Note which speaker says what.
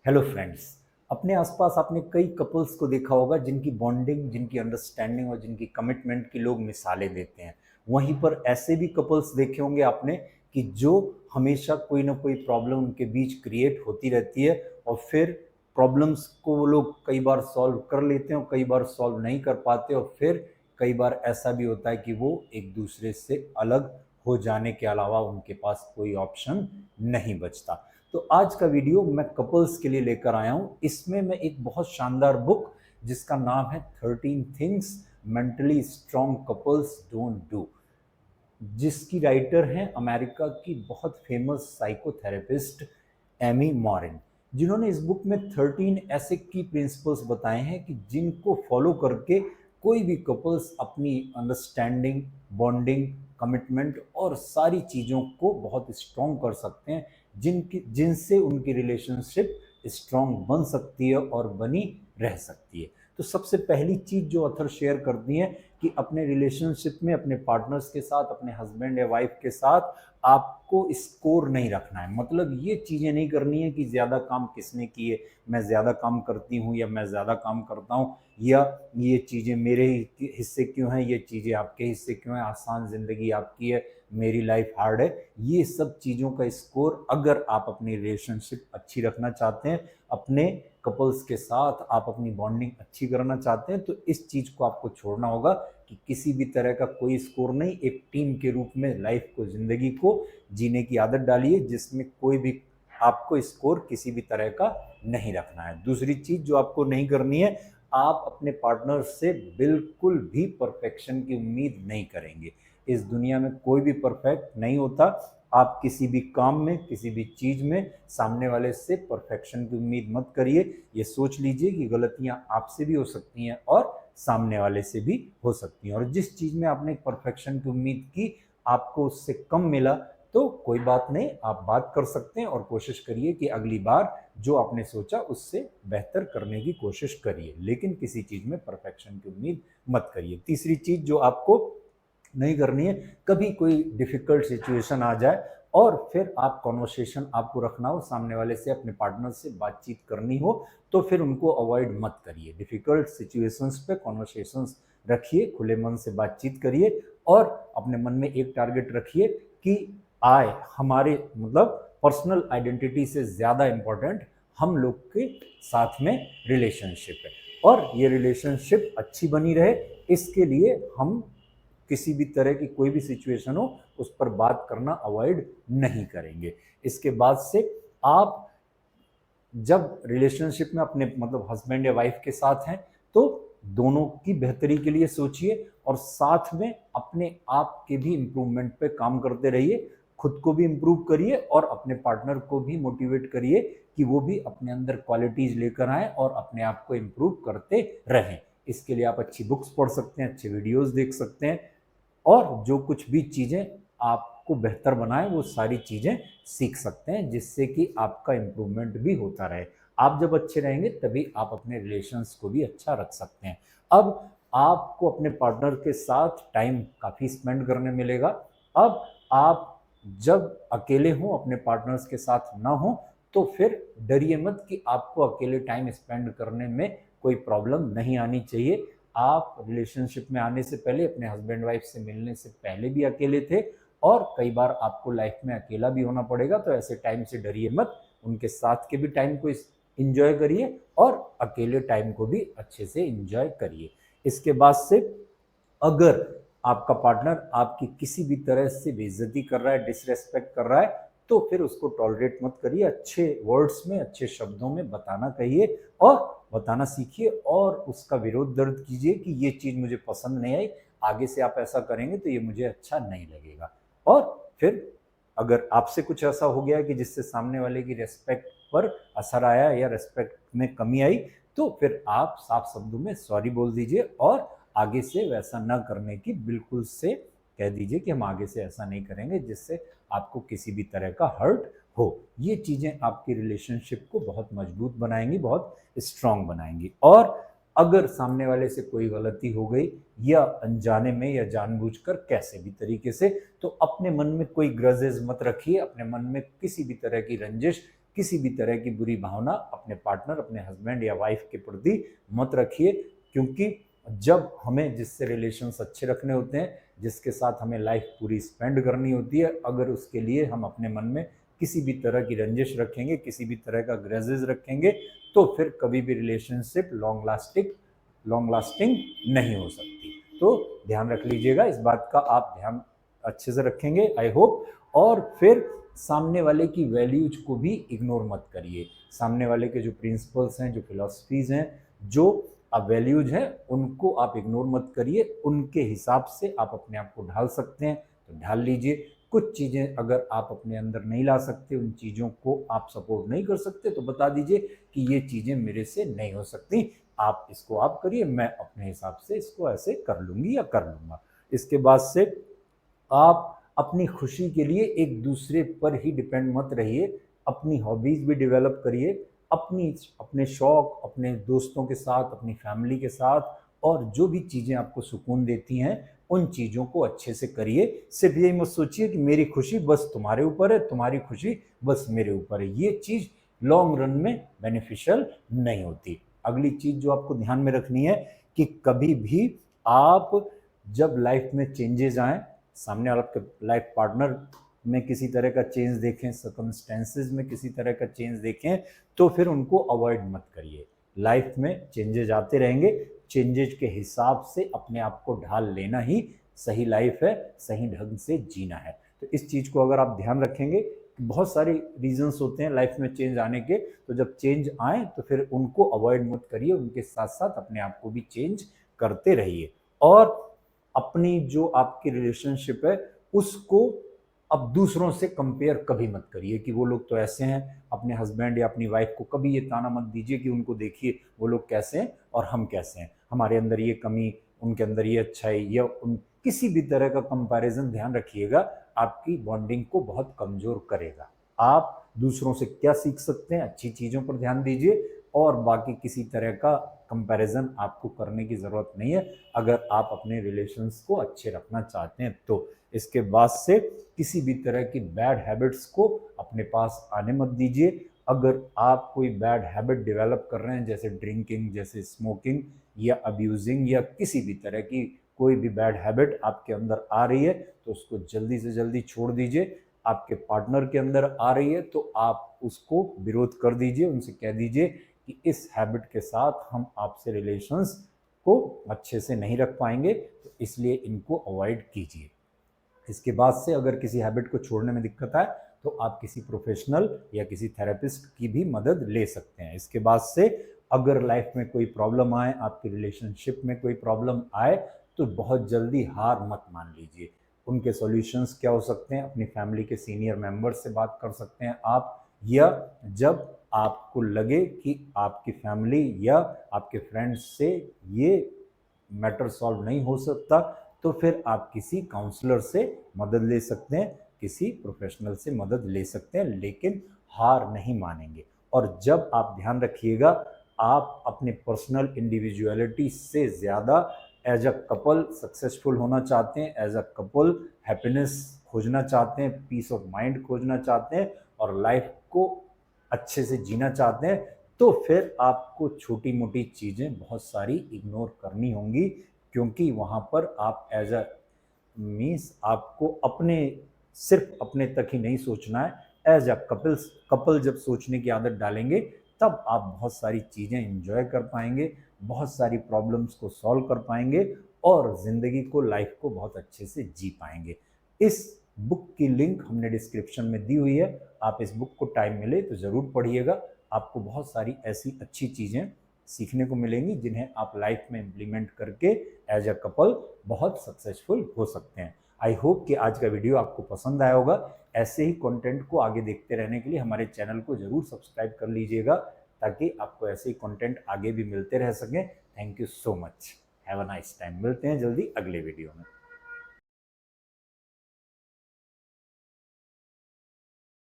Speaker 1: Hello friends. अपने आसपास आपने कई कपल्स को देखा होगा जिनकी बॉन्डिंग, जिनकी अंडरस्टैंडिंग और जिनकी कमिटमेंट की लोग मिसालें देते हैं। वहीं पर ऐसे भी कपल्स देखे होंगे आपने कि जो हमेशा कोई ना कोई प्रॉब्लम उनके बीच क्रिएट होती रहती है और फिर प्रॉब्लम्स को वो लोग कई बार सॉल्व कर लेते हैं और कई बार सॉल्व नहीं कर पाते और फिर कई बार ऐसा भी होता है कि वो एक दूसरे से अलग हो जाने के अलावा उनके पास कोई ऑप्शन नहीं बचता। तो आज का वीडियो मैं कपल्स के लिए लेकर आया हूं। इसमें मैं एक बहुत शानदार बुक जिसका नाम है 13 things mentally strong couples don't do, जिसकी राइटर हैं अमेरिका की बहुत फेमस साइकोथेरेपिस्ट एमी मॉरिन, जिन्होंने इस बुक में 13 ऐसे की प्रिंसिपल्स बताए हैं कि जिनको फॉलो करके कोई भी कपल्स अपनी अंडरस्टैंडिंग, बॉन्डिंग, कमिटमेंट और सारी चीज़ों को बहुत स्ट्रॉन्ग कर सकते हैं, जिनसे उनकी रिलेशनशिप स्ट्रॉन्ग बन सकती है और बनी रह सकती है। तो सबसे पहली चीज़ जो ऑथर शेयर करती हैं कि अपने रिलेशनशिप में अपने पार्टनर्स के साथ, अपने हस्बैंड या वाइफ के साथ आपको स्कोर नहीं रखना है। मतलब ये चीज़ें नहीं करनी है कि ज़्यादा काम किसने किए, मैं ज़्यादा काम करती हूँ या मैं ज़्यादा काम करता हूँ, या ये चीज़ें मेरे हिस्से क्यों हैं, ये चीज़ें आपके हिस्से क्यों हैं, आसान ज़िंदगी आपकी है, मेरी लाइफ हार्ड है। ये सब चीज़ों का स्कोर, अगर आप अपनी रिलेशनशिप अच्छी रखना चाहते हैं, अपने कपल्स के साथ आप अपनी बॉन्डिंग अच्छी करना चाहते हैं, तो इस चीज़ को आपको छोड़ना होगा कि किसी भी तरह का कोई स्कोर नहीं। एक टीम के रूप में लाइफ को, ज़िंदगी को जीने की आदत डालिए जिसमें कोई भी आपको स्कोर किसी भी तरह का नहीं रखना है। दूसरी चीज़ जो आपको नहीं करनी है, आप अपने पार्टनर से बिल्कुल भी परफेक्शन की उम्मीद नहीं करेंगे। इस दुनिया में कोई भी परफेक्ट नहीं होता। आप किसी भी काम में, किसी भी चीज़ में सामने वाले से परफेक्शन की उम्मीद मत करिए। ये सोच लीजिए कि गलतियां आपसे भी हो सकती हैं और सामने वाले से भी हो सकती हैं, और जिस चीज़ में आपने परफेक्शन की उम्मीद की, आपको उससे कम मिला, तो कोई बात नहीं, आप बात कर सकते हैं और कोशिश करिए कि अगली बार जो आपने सोचा उससे बेहतर करने की कोशिश करिए, लेकिन किसी चीज़ में परफेक्शन की उम्मीद मत करिए। तीसरी चीज़ जो आपको नहीं करनी है, कभी कोई डिफिकल्ट सिचुएशन आ जाए और फिर आप कॉन्वर्सेशन आपको रखना हो, सामने वाले से, अपने पार्टनर से बातचीत करनी हो, तो फिर उनको अवॉइड मत करिए। डिफिकल्ट सिचुएशंस पे कॉन्वर्सेशंस रखिए, खुले मन से बातचीत करिए और अपने मन में एक टारगेट रखिए कि आए हमारे, मतलब पर्सनल आइडेंटिटी से ज़्यादा इम्पोर्टेंट हम लोग के साथ में रिलेशनशिप है, और ये रिलेशनशिप अच्छी बनी रहे इसके लिए हम किसी भी तरह की कोई भी सिचुएशन हो उस पर बात करना अवॉइड नहीं करेंगे। इसके बाद से आप जब रिलेशनशिप में अपने, मतलब हस्बैंड या वाइफ के साथ हैं, तो दोनों की बेहतरी के लिए सोचिए और साथ में अपने आप के भी इम्प्रूवमेंट पे काम करते रहिए। खुद को भी इम्प्रूव करिए और अपने पार्टनर को भी मोटिवेट करिए कि वो भी अपने अंदर क्वालिटीज लेकर आए और अपने आप को इम्प्रूव करते रहें। इसके लिए आप अच्छी बुक्स पढ़ सकते हैं, अच्छे वीडियोस देख सकते हैं, और जो कुछ भी चीज़ें आपको बेहतर बनाए वो सारी चीज़ें सीख सकते हैं, जिससे कि आपका इम्प्रूवमेंट भी होता रहे। आप जब अच्छे रहेंगे तभी आप अपने रिलेशंस को भी अच्छा रख सकते हैं। अब आपको अपने पार्टनर के साथ टाइम काफ़ी स्पेंड करने मिलेगा। अब आप जब अकेले हों, अपने पार्टनर्स के साथ ना हो, तो फिर डरिए मत कि आपको अकेले टाइम स्पेंड करने में कोई प्रॉब्लम नहीं आनी चाहिए। आप रिलेशनशिप में आने से पहले, अपने हस्बैंड वाइफ से मिलने से पहले भी अकेले थे, और कई बार आपको लाइफ में अकेला भी होना पड़ेगा, तो ऐसे टाइम से डरिए मत। उनके साथ के भी टाइम को इंजॉय करिए और अकेले टाइम को भी अच्छे से इंजॉय करिए। इसके बाद से अगर आपका पार्टनर आपकी किसी भी तरह से बेइज्जती कर रहा है, डिसरेस्पेक्ट कर रहा है, तो फिर उसको टॉलरेट मत करिए। अच्छे वर्ड्स में, अच्छे शब्दों में बताना कहिए और बताना सीखिए, और उसका विरोध दर्ज कीजिए कि ये चीज़ मुझे पसंद नहीं आई, आगे से आप ऐसा करेंगे तो ये मुझे अच्छा नहीं लगेगा। और फिर अगर आपसे कुछ ऐसा हो गया कि जिससे सामने वाले की रेस्पेक्ट पर असर आया या रेस्पेक्ट में कमी आई, तो फिर आप साफ शब्दों में सॉरी बोल दीजिए और आगे से वैसा न करने की बिल्कुल से कह दीजिए कि हम आगे से ऐसा नहीं करेंगे जिससे आपको किसी भी तरह का हर्ट हो। ये चीज़ें आपकी रिलेशनशिप को बहुत मजबूत बनाएंगी, बहुत स्ट्रांग बनाएंगी। और अगर सामने वाले से कोई गलती हो गई, या अनजाने में या जानबूझकर कैसे भी तरीके से, तो अपने मन में कोई ग्रजेस मत रखिए, अपने मन में किसी भी तरह की रंजिश किसी भी तरह की बुरी भावना अपने पार्टनर, अपने हस्बैंड या वाइफ के प्रति मत रखिए, क्योंकि जब हमें जिससे रिलेशंस अच्छे रखने होते हैं, जिसके साथ हमें लाइफ पूरी स्पेंड करनी होती है, अगर उसके लिए हम अपने मन में किसी भी तरह की रंजिश रखेंगे, किसी भी तरह का ग्रजेस रखेंगे, तो फिर कभी भी रिलेशनशिप लॉन्ग लास्टिंग नहीं हो सकती। तो ध्यान रख लीजिएगा, इस बात का आप ध्यान अच्छे से रखेंगे आई होप। और फिर सामने वाले की वैल्यूज को भी इग्नोर मत करिए। सामने वाले के जो प्रिंसिपल्स हैं, जो फिलॉसफीज हैं, जो वैल्यूज हैं, उनको आप इग्नोर मत करिए। उनके हिसाब से आप अपने आप को ढाल सकते हैं तो ढाल लीजिए। कुछ चीज़ें अगर आप अपने अंदर नहीं ला सकते, उन चीज़ों को आप सपोर्ट नहीं कर सकते, तो बता दीजिए कि ये चीज़ें मेरे से नहीं हो सकती, आप इसको आप करिए, मैं अपने हिसाब से इसको ऐसे कर लूँगी या कर लूँगा। इसके बाद से आप अपनी खुशी के लिए एक दूसरे पर ही डिपेंड मत रहिए, अपनी हॉबीज़ भी डेवलप करिए, अपने शौक, अपने दोस्तों के साथ, अपनी फैमिली के साथ, और जो भी चीज़ें आपको सुकून देती हैं, उन चीज़ों को अच्छे से करिए। सिर्फ यही मत सोचिए कि मेरी खुशी बस तुम्हारे ऊपर है, तुम्हारी खुशी बस मेरे ऊपर है। ये चीज़ लॉन्ग रन में बेनिफिशियल नहीं होती। अगली चीज़ जो आपको ध्यान में रखनी है कि कभी भी आप जब लाइफ में चेंजेस आएँ, सामने वाला आपके लाइफ पार्टनर में किसी तरह का चेंज देखें, सर्कमस्टेंसेस में किसी तरह का चेंज देखें, तो फिर उनको अवॉइड मत करिए। लाइफ में चेंजेज आते रहेंगे, चेंजेज के हिसाब से अपने आप को ढाल लेना ही सही लाइफ है, सही ढंग से जीना है। तो इस चीज़ को अगर आप ध्यान रखेंगे, बहुत सारे रीजंस होते हैं लाइफ में चेंज आने के, तो जब चेंज आए तो फिर उनको अवॉइड मत करिए, उनके साथ साथ अपने आप को भी चेंज करते रहिए। और अपनी जो आपकी रिलेशनशिप है उसको अब दूसरों से कंपेयर कभी मत करिए कि वो लोग तो ऐसे हैं। अपने हस्बैंड या अपनी वाइफ को कभी ये ताना मत दीजिए कि उनको देखिए वो लोग कैसे हैं और हम कैसे हैं, हमारे अंदर ये कमी, उनके अंदर ये अच्छाई, या उन किसी भी तरह का कंपैरिजन ध्यान रखिएगा, आपकी बॉन्डिंग को बहुत कमजोर करेगा। आप दूसरों से क्या सीख सकते हैं, अच्छी चीज़ों पर ध्यान दीजिए, और बाकी किसी तरह का कंपैरिजन आपको करने की ज़रूरत नहीं है अगर आप अपने रिलेशंस को अच्छे रखना चाहते हैं तो। इसके बाद से किसी भी तरह की बैड हैबिट्स को अपने पास आने मत दीजिए। अगर आप कोई बैड हैबिट डेवलप कर रहे हैं, जैसे ड्रिंकिंग, जैसे स्मोकिंग, या अब्यूजिंग, या किसी भी तरह की कोई भी बैड हैबिट आपके अंदर आ रही है, तो उसको जल्दी से जल्दी छोड़ दीजिए। आपके पार्टनर के अंदर आ रही है तो आप उसको विरोध कर दीजिए, उनसे कह दीजिए कि इस हैबिट के साथ हम आपसे रिलेशंस को अच्छे से नहीं रख पाएंगे, तो इसलिए इनको अवॉइड कीजिए। इसके बाद से अगर किसी हैबिट को छोड़ने में दिक्कत आए तो आप किसी प्रोफेशनल या किसी थेरेपिस्ट की भी मदद ले सकते हैं। इसके बाद से अगर लाइफ में कोई प्रॉब्लम आए, आपकी रिलेशनशिप में कोई प्रॉब्लम आए, तो बहुत जल्दी हार मत मान लीजिए। उनके सॉल्यूशंस क्या हो सकते हैं, अपनी फैमिली के सीनियर मेंबर्स से बात कर सकते हैं आप, या जब आपको लगे कि आपकी फैमिली या आपके फ्रेंड्स से ये मैटर सॉल्व नहीं हो सकता, तो फिर आप किसी काउंसलर से मदद ले सकते हैं, किसी प्रोफेशनल से मदद ले सकते हैं, लेकिन हार नहीं मानेंगे। और जब आप ध्यान रखिएगा, आप अपने पर्सनल इंडिविजुअलिटी से ज़्यादा एज अ कपल सक्सेसफुल होना चाहते हैं, एज अ कपल हैप्पीनेस खोजना चाहते हैं, पीस ऑफ माइंड खोजना चाहते हैं, और लाइफ को अच्छे से जीना चाहते हैं, तो फिर आपको छोटी मोटी चीज़ें बहुत सारी इग्नोर करनी होंगी, क्योंकि वहाँ पर आप एज अ मीन्स आपको अपने सिर्फ अपने तक ही नहीं सोचना है। एज अ कपल जब सोचने की आदत डालेंगे, तब आप बहुत सारी चीज़ें एंजॉय कर पाएंगे, बहुत सारी प्रॉब्लम्स को सॉल्व कर पाएंगे, और ज़िंदगी को, लाइफ को बहुत अच्छे से जी पाएंगे। इस बुक की लिंक हमने डिस्क्रिप्शन में दी हुई है, आप इस बुक को टाइम मिले तो ज़रूर पढ़िएगा। आपको बहुत सारी ऐसी अच्छी चीज़ें सीखने को मिलेंगी जिन्हें आप लाइफ में इम्प्लीमेंट करके एज अ कपल बहुत सक्सेसफुल हो सकते हैं। आई होप कि आज का वीडियो आपको पसंद आया होगा। ऐसे ही कंटेंट को आगे देखते रहने के लिए हमारे चैनल को ज़रूर सब्सक्राइब कर लीजिएगा, ताकि आपको ऐसे ही कंटेंट आगे भी मिलते रह सकें। Thank you so much, have a nice time. मिलते हैं जल्दी अगले वीडियो में।